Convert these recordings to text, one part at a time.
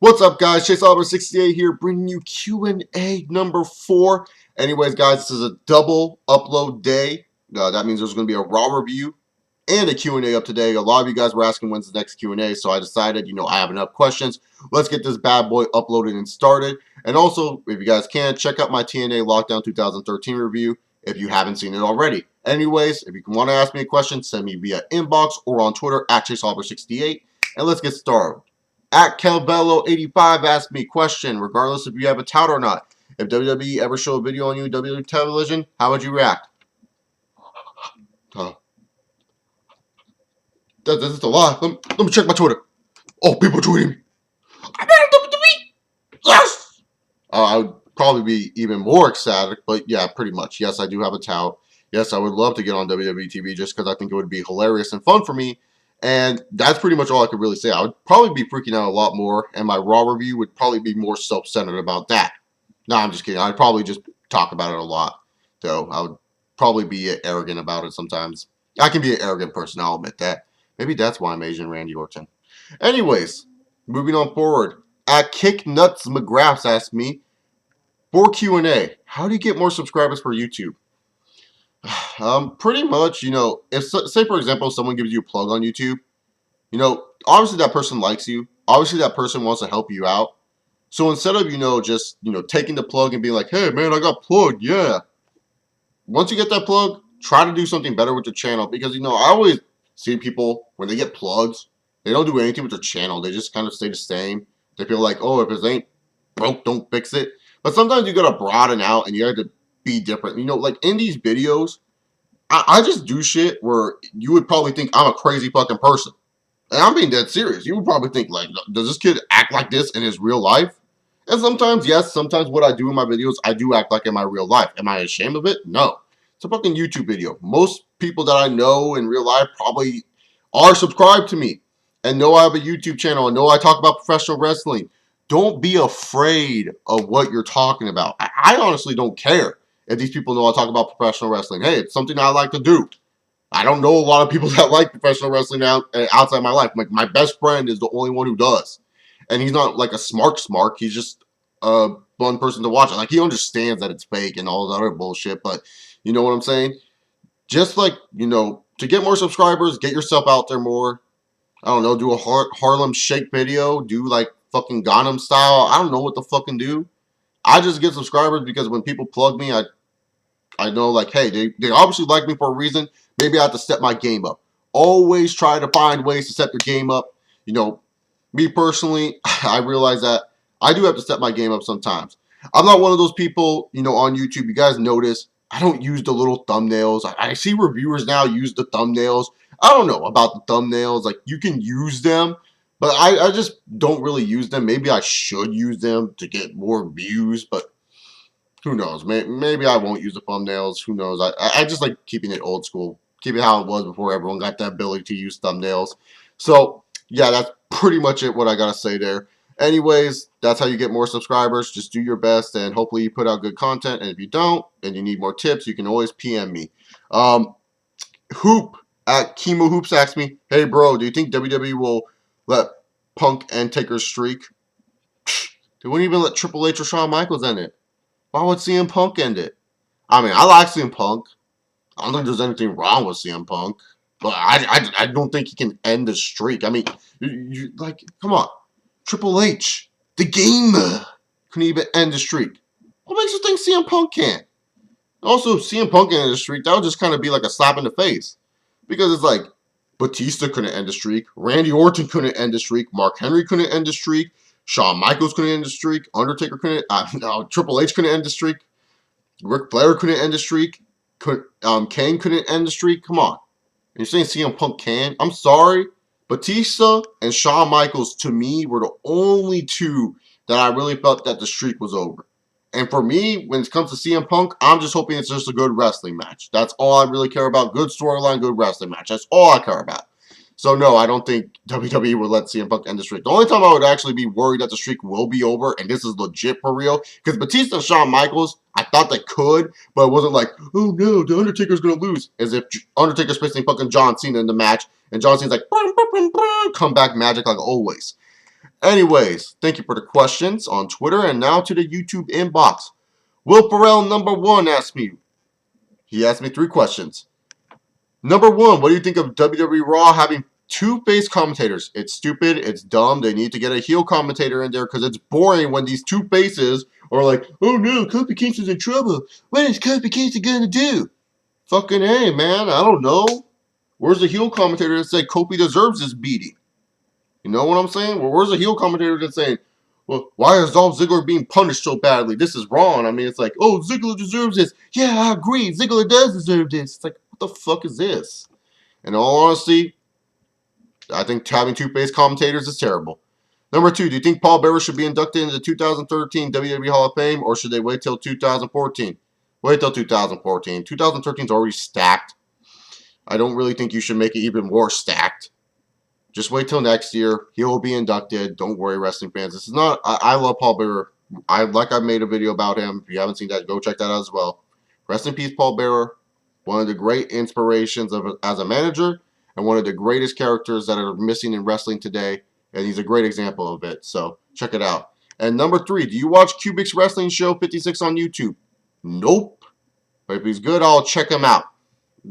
What's up, guys? Chase Oliver 68 here, bringing you Q&A number 4. Anyways, guys, this is a double upload day. That means there's going to be a Raw review and a Q&A up today. A lot of you guys were asking when's the next Q&A, so I decided, I have enough questions. Let's get this bad boy uploaded and started. And also, if you guys can, check out my TNA Lockdown 2013 review if you haven't seen it already. Anyways, if you want to ask me a question, send me via inbox or on Twitter at Chase Oliver 68, and let's get started. At Calbello85 asked me question, regardless if you have a tout or not. If WWE ever show a video on you WWE television, how would you react? This is a lie. Let me check my Twitter. Oh, people tweeting me. I'm at WWE. Yes! I would probably be even more ecstatic, but yeah, pretty much. Yes, I do have a tout. Yes, I would love to get on WWE TV just because I think it would be hilarious and fun for me. And that's pretty much all I could really say. I would probably be freaking out a lot more, and my Raw review would probably be more self-centered about that. No, I'm just kidding. I'd probably just talk about it a lot, though. I would probably be arrogant about it sometimes. I can be an arrogant person, I'll admit that. Maybe that's why I'm Asian Randy Orton. Anyways, moving on forward. At Kicknuts McGraths asked me, for Q&A, how do you get more subscribers for YouTube? Pretty much, if, say for example, someone gives you a plug on YouTube, obviously that person likes you. Obviously that person wants to help you out. So instead of, just, taking the plug and being like, hey man, I got plugged, yeah. Once you get that plug, try to do something better with your channel. Because, I always see people, when they get plugs, they don't do anything with their channel. They just kind of stay the same. They feel like, oh, if it ain't broke, don't fix it. But sometimes you gotta broaden out and you have to be different. Like in these videos, I just do shit where you would probably think I'm a crazy fucking person. And I'm being dead serious. You would probably think, like, does this kid act like this in his real life? And sometimes, yes, sometimes what I do in my videos, I do act like in my real life. Am I ashamed of it? No. It's a fucking YouTube video. Most people that I know in real life probably are subscribed to me and know I have a YouTube channel and know I talk about professional wrestling. Don't be afraid of what you're talking about. I honestly don't care if these people know I talk about professional wrestling. Hey, it's something I like to do. I don't know a lot of people that like professional wrestling outside my life. Like, my best friend is the only one who does. And he's not like a smart. He's just a fun person to watch. Like, he understands that it's fake and all that other bullshit. But you know what I'm saying? Just like, to get more subscribers, get yourself out there more. I don't know, do a Harlem Shake video. Do like fucking Gangnam Style. I don't know what to fucking do. I just get subscribers because when people plug me, I know, like, hey, they obviously like me for a reason. Maybe I have to step my game up. Always try to find ways to step your game up. Me personally, I realize that I do have to step my game up sometimes. I'm not one of those people, on YouTube. You guys notice I don't use the little thumbnails. I see reviewers now use the thumbnails. I don't know about the thumbnails. Like, you can use them, but I just don't really use them. Maybe I should use them to get more views, but who knows? Maybe I won't use the thumbnails. Who knows? I just like keeping it old school. Keep it how it was before everyone got the ability to use thumbnails. So, yeah, that's pretty much it, what I got to say there. Anyways, that's how you get more subscribers. Just do your best, and hopefully you put out good content. And if you don't, and you need more tips, you can always PM me. Hoop at Chemo Hoops asked me, hey, bro, do you think WWE will let Punk and Taker's streak? They wouldn't even let Triple H or Shawn Michaels end it. Why would CM Punk end it? I mean, I like CM Punk. I don't think there's anything wrong with CM Punk. But I don't think he can end the streak. I mean, like, come on. Triple H, the gamer, couldn't even end the streak. What makes you think CM Punk can't? Also, CM Punk ended the streak, that would just kind of be like a slap in the face. Because it's like, Batista couldn't end the streak. Randy Orton couldn't end the streak. Mark Henry couldn't end the streak. Shawn Michaels couldn't end the streak. Undertaker couldn't. Triple H couldn't end the streak. Ric Flair couldn't end the streak. Kane couldn't end the streak. Come on. And you're saying CM Punk can? I'm sorry. Batista and Shawn Michaels, to me, were the only two that I really felt that the streak was over. And for me, when it comes to CM Punk, I'm just hoping it's just a good wrestling match. That's all I really care about. Good storyline, good wrestling match. That's all I care about. So, no, I don't think WWE would let CM Punk end the streak. The only time I would actually be worried that the streak will be over, and this is legit for real, because Batista and Shawn Michaels, I thought they could, but it wasn't like, oh no, the Undertaker's going to lose. As if Undertaker's facing fucking John Cena in the match, and John Cena's like, boom, boom, boom, boom, comeback magic like always. Anyways, thank you for the questions on Twitter, and now to the YouTube inbox. Will Ferrell number 1 asked me. He asked me 3 questions. Number 1, what do you think of WWE Raw having 2 face commentators? It's stupid. It's dumb. They need to get a heel commentator in there because it's boring when these 2 faces are like, oh no, Kofi Kingston's in trouble. What is Kofi Kingston gonna do? Fucking A, man. I don't know. Where's the heel commentator that said Kofi deserves this beating? You know what I'm saying? Well, where's the heel commentator that's saying, well, why is Dolph Ziggler being punished so badly? This is wrong. I mean, it's like, oh, Ziggler deserves this. Yeah, I agree. Ziggler does deserve this. It's like, what the fuck is this? In all honesty, I think having 2 face commentators is terrible. Number 2, do you think Paul Bearer should be inducted into the 2013 WWE Hall of Fame, or should they wait till 2014? Wait till 2014. 2013 is already stacked. I don't really think you should make it even more stacked. Just wait till next year. He will be inducted. Don't worry, wrestling fans. This is not. I love Paul Bearer. I made a video about him. If you haven't seen that, go check that out as well. Rest in peace, Paul Bearer. One of the great inspirations as a manager, and one of the greatest characters that are missing in wrestling today. And he's a great example of it. So check it out. And number 3, do you watch Kubik's Wrestling Show 56 on YouTube? Nope. But if he's good, I'll check him out.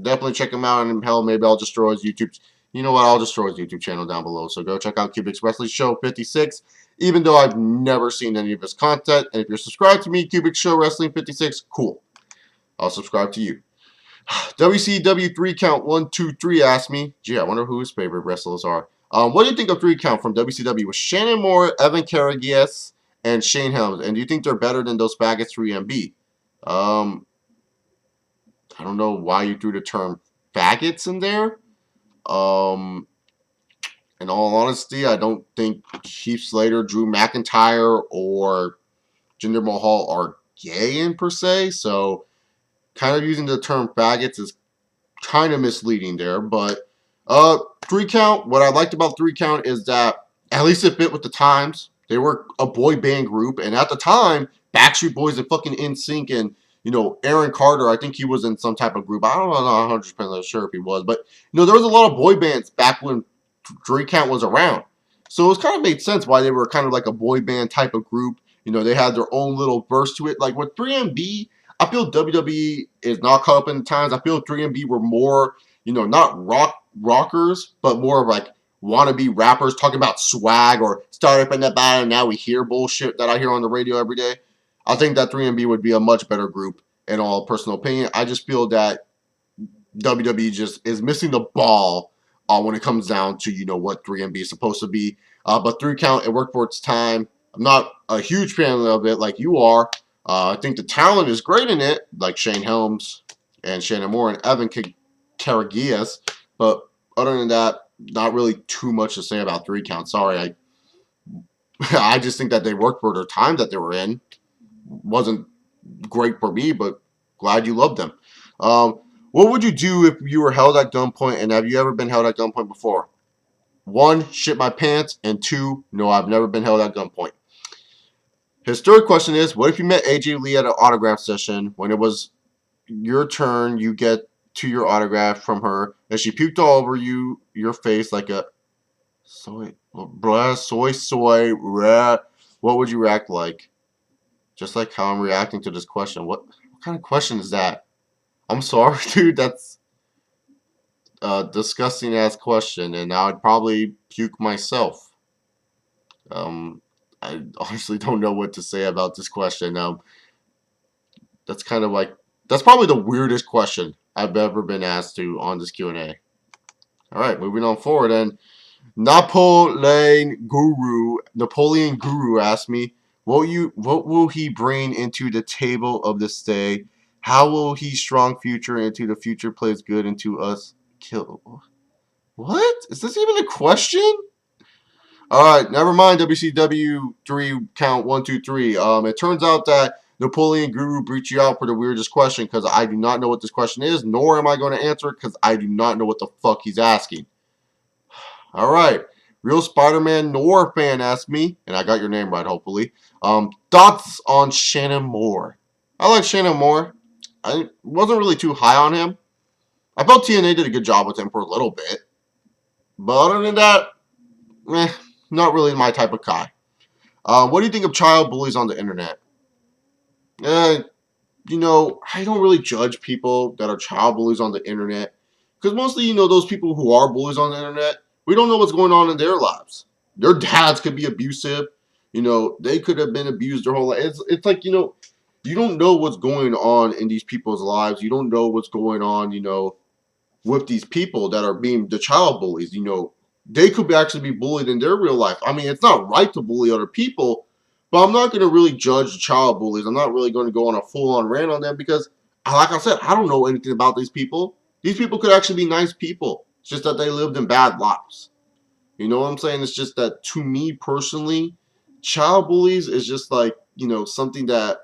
Definitely check him out, and hell, maybe I'll just throw his YouTube. You know what? I'll just throw his YouTube channel down below. So go check out Kubik's Wrestling Show 56. Even though I've never seen any of his content, and if you're subscribed to me, Kubik Show Wrestling 56, cool. I'll subscribe to you. WCW 3 Count 1, 2, 3 asked me. Gee, I wonder who his favorite wrestlers are. What do you think of 3 Count from WCW with Shannon Moore, Evan Karagias, and Shane Helms? And do you think they're better than those faggots 3MB? I don't know why you threw the term faggots in there. In all honesty, I don't think Heath Slater, Drew McIntyre, or Jinder Mahal are gay in per se. So kind of using the term faggots is kind of misleading there. But 3 Count, what I liked about 3 Count is that at least it fit with the times. They were a boy band group, and at the time, Backstreet Boys and fucking NSYNC and, you know, Aaron Carter, I think he was in some type of group. I don't know, I'm not 100% sure if he was. But, you know, there was a lot of boy bands back when 3 Count was around. So it was kind of made sense why they were kind of like a boy band type of group. You know, they had their own little burst to it. Like with 3MB, I feel WWE is not caught up in the times. I feel 3MB were more, you know, not rockers, but more of like wannabe rappers talking about swag or start up in the bottom. Now we hear bullshit that I hear on the radio every day. I think that 3MB would be a much better group in all personal opinion. I just feel that WWE just is missing the ball when it comes down to, you know, what 3MB is supposed to be. But 3 Count, it worked for its time. I'm not a huge fan of it like you are. I think the talent is great in it, like Shane Helms and Shannon Moore and Evan Karagias. But other than that, not really too much to say about 3 Count. Sorry, I just think that they worked for their time that they were in. Wasn't great for me, but glad you loved them. What would you do if you were held at gunpoint, and have you ever been held at gunpoint before? 1, shit my pants, and 2, no, I've never been held at gunpoint. His third question is, what if you met AJ Lee at an autograph session? When it was your turn, you get to your autograph from her, and she puked all over your face like a soy, bleh. What would you react like? Just like how I'm reacting to this question. What kind of question is that? I'm sorry, dude. That's a disgusting ass question, and I'd probably puke myself. I honestly don't know what to say about this question. That's kind of like, that's probably the weirdest question I've ever been asked to on this Q&A. All right, moving on forward. And Napoleon Guru asked me, what will he bring into the table of this day? How will he strong future into the future plays good into us kill? What? Is this even a question? Alright, never mind WCW 3 Count 1, 2, 3. It turns out that Napoleon Guru reached you out for the weirdest question because I do not know what this question is, nor am I going to answer it because I do not know what the fuck he's asking. Alright, Real Spider-Man Noir fan asked me, and I got your name right hopefully, thoughts on Shannon Moore. I like Shannon Moore. I wasn't really too high on him. I felt TNA did a good job with him for a little bit. But other than that, not really my type of guy. What do you think of child bullies on the internet? Uh, I don't really judge people that are child bullies on the internet because mostly, those people who are bullies on the internet, we don't know what's going on in their lives. Their dads could be abusive. They could have been abused their whole life. It's like, you don't know what's going on in these people's lives. You don't know what's going on, with these people that are being the child bullies. They could actually be bullied in their real life. I mean, it's not right to bully other people, but I'm not going to really judge the child bullies. I'm not really going to go on a full-on rant on them because, like I said, I don't know anything about these people. These people could actually be nice people. It's just that they lived in bad lives. You know what I'm saying? It's just that to me personally, child bullies is just like, something that,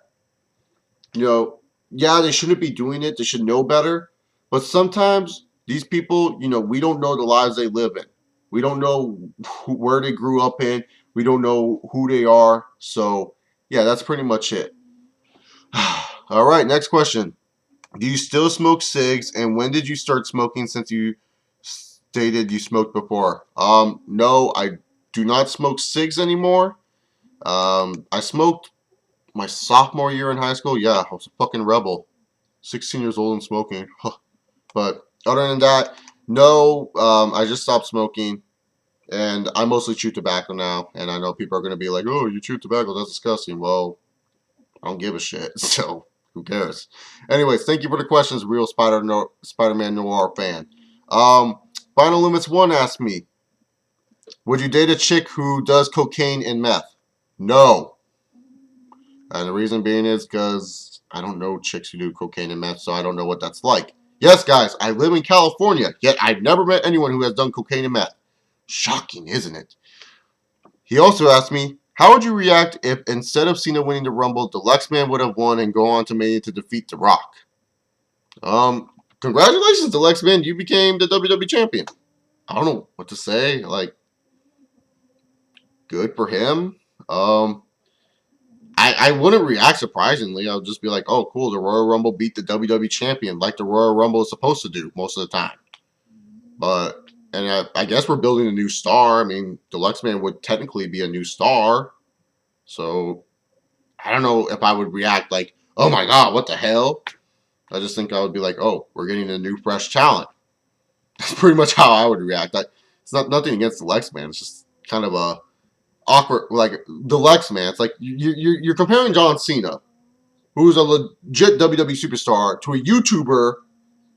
yeah, they shouldn't be doing it. They should know better. But sometimes these people, we don't know the lives they live in. We don't know where they grew up in. We don't know who they are. So, yeah, that's pretty much it. All right, next question. Do you still smoke cigs? And when did you start smoking since you stated you smoked before? No, I do not smoke cigs anymore. I smoked my sophomore year in high school. Yeah, I was a fucking rebel. 16 years old and smoking. But other than that, no, I just stopped smoking. And I mostly chew tobacco now. And I know people are going to be like, oh, you chew tobacco. That's disgusting. Well, I don't give a shit. So, who cares? Anyways, thank you for the questions, real Spider-Man Noir fan. Final Limits 1 asked me, would you date a chick who does cocaine and meth? No. And the reason being is because I don't know chicks who do cocaine and meth, so I don't know what that's like. Yes, guys, I live in California, yet I've never met anyone who has done cocaine and meth. Shocking, isn't it? He also asked me, how would you react if instead of Cena winning the Rumble, the Lexman would have won and go on to Mania to defeat The Rock? Congratulations, the Lexman, you became the WWE champion. I don't know what to say. Like, good for him. I wouldn't react surprisingly. I would just be like, oh, cool, the Royal Rumble beat the WWE champion like the Royal Rumble is supposed to do most of the time. And I guess we're building a new star. I mean, the Lexman would technically be a new star. So, I don't know if I would react like, oh my god, what the hell? I just think I would be like, oh, we're getting a new fresh talent. That's pretty much how I would react. It's nothing against the Lexman. It's just kind of a awkward, like the Lexman. It's like you're comparing John Cena, who's a legit WWE superstar, to a YouTuber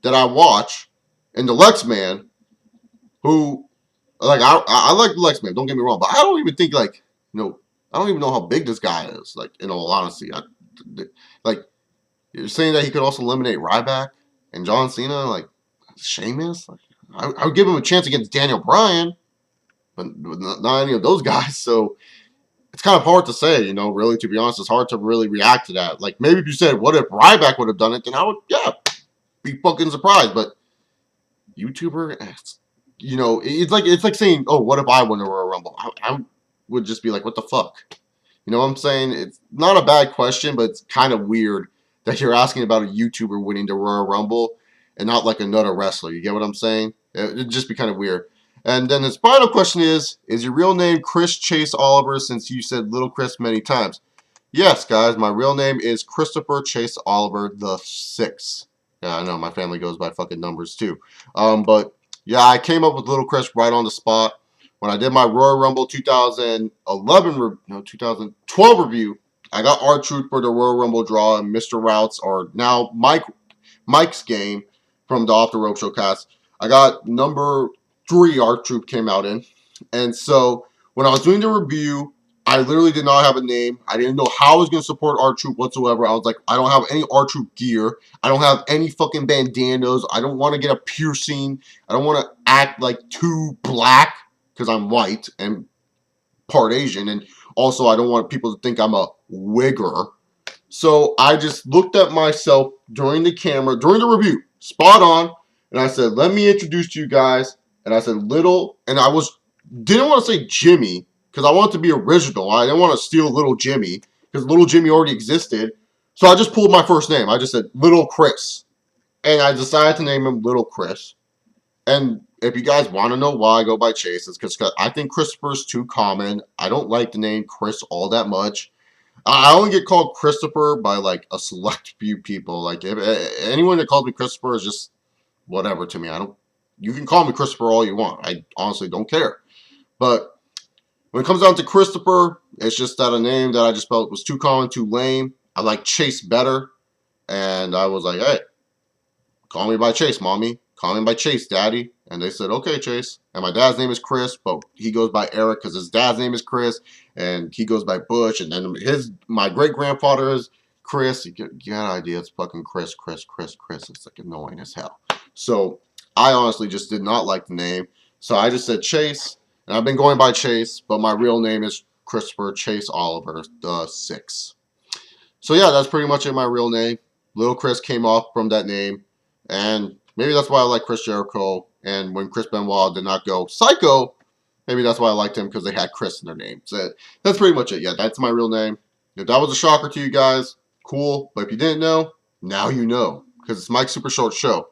that I watch, and the Lexman, who, like, I like the Lexman. Don't get me wrong, but I don't even think I don't even know how big this guy is. Like, in all honesty, like, you're saying that he could also eliminate Ryback and John Cena, like Sheamus. Like, I would give him a chance against Daniel Bryan, but not any of those guys. So it's kind of hard to say, really, to be honest. It's hard to really react to that. Like, maybe if you said, what if Ryback would have done it, then I would, be fucking surprised. But YouTuber, it's like saying, oh, what if I won the Royal Rumble? I would just be like, what the fuck? You know what I'm saying? It's not a bad question, but it's kind of weird that you're asking about a YouTuber winning the Royal Rumble and not like another wrestler. You get what I'm saying? It'd just be kind of weird. And then his final question is your real name Chris Chase Oliver, since you said Little Chris many times? Yes, guys, my real name is Christopher Chase Oliver the 6th. Yeah, I know, my family goes by fucking numbers too. But yeah, I came up with Little Chris right on the spot. When I did my Royal Rumble 2012 review, I got R-Truth for the Royal Rumble draw, and Mr. Routes, or now Mike's game from the Off the Rope Showcast. I got number 3 R-Truth came out in. And so when I was doing the review, I literally did not have a name. I didn't know how I was going to support R-Truth whatsoever. I was like, I don't have any R-Truth gear. I don't have any fucking bandanas. I don't want to get a piercing. I don't want to act like too black because I'm white and part Asian. And also, I don't want people to think I'm a wigger. So I just looked at myself during the review, spot on. And I said, let me introduce to you guys. And I said, and I didn't want to say Jimmy, because I wanted to be original. I didn't want to steal Little Jimmy, because Little Jimmy already existed. So I just pulled my first name. I just said Little Chris. And I decided to name him Little Chris. And if you guys want to know why I go by Chase, it's because I think Christopher is too common. I don't like the name Chris all that much. I only get called Christopher by like a select few people. Like if anyone that calls me Christopher is just whatever to me. I don't. You can call me Christopher all you want. I honestly don't care. But when it comes down to Christopher, it's just that a name that I just felt was too common, too lame. I like Chase better, and I was like, hey, call me by Chase, mommy. Call me by Chase, daddy. And they said, okay, Chase. And my dad's name is Chris, but he goes by Eric because his dad's name is Chris, and he goes by Butch. And then my great grandfather is Chris. You get an idea? It's fucking Chris. It's like annoying as hell. So I honestly just did not like the name. So I just said Chase, and I've been going by Chase, but my real name is Christopher Chase Oliver the Sixth. So yeah, that's pretty much it. My real name. Little Chris came off from that name. And maybe that's why I like Chris Jericho. And when Chris Benoit did not go psycho, maybe that's why I liked him, because they had Chris in their name. So that's pretty much it. Yeah, that's my real name. If that was a shocker to you guys, cool. But if you didn't know, now you know. Because it's Mike's Super Short Show.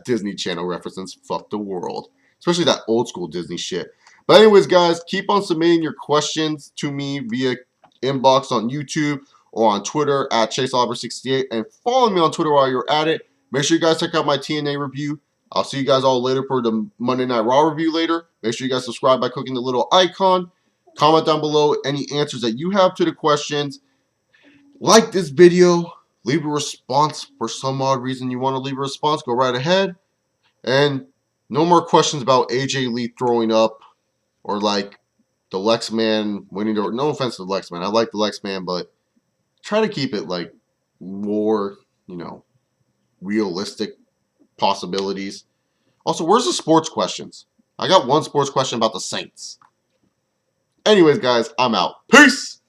Disney Channel references. Fuck the world. Especially that old school Disney shit. But anyways, guys, keep on submitting your questions to me via inbox on YouTube or on Twitter at ChaseOliver68, and follow me on Twitter while you're at it. Make sure you guys check out my TNA review. I'll see you guys all later for the Monday Night Raw review later. Make sure you guys subscribe by clicking the little icon. Comment down below any answers that you have to the questions. Like this video. Leave a response. For some odd reason you want to leave a response, go right ahead. And no more questions about AJ Lee throwing up or like the Lex Man winning. No offense to the Lex Man. I like the Lex Man, but try to keep it like more, realistic possibilities. Also, where's the sports questions? I got one sports question about the Saints. Anyways, guys, I'm out. Peace!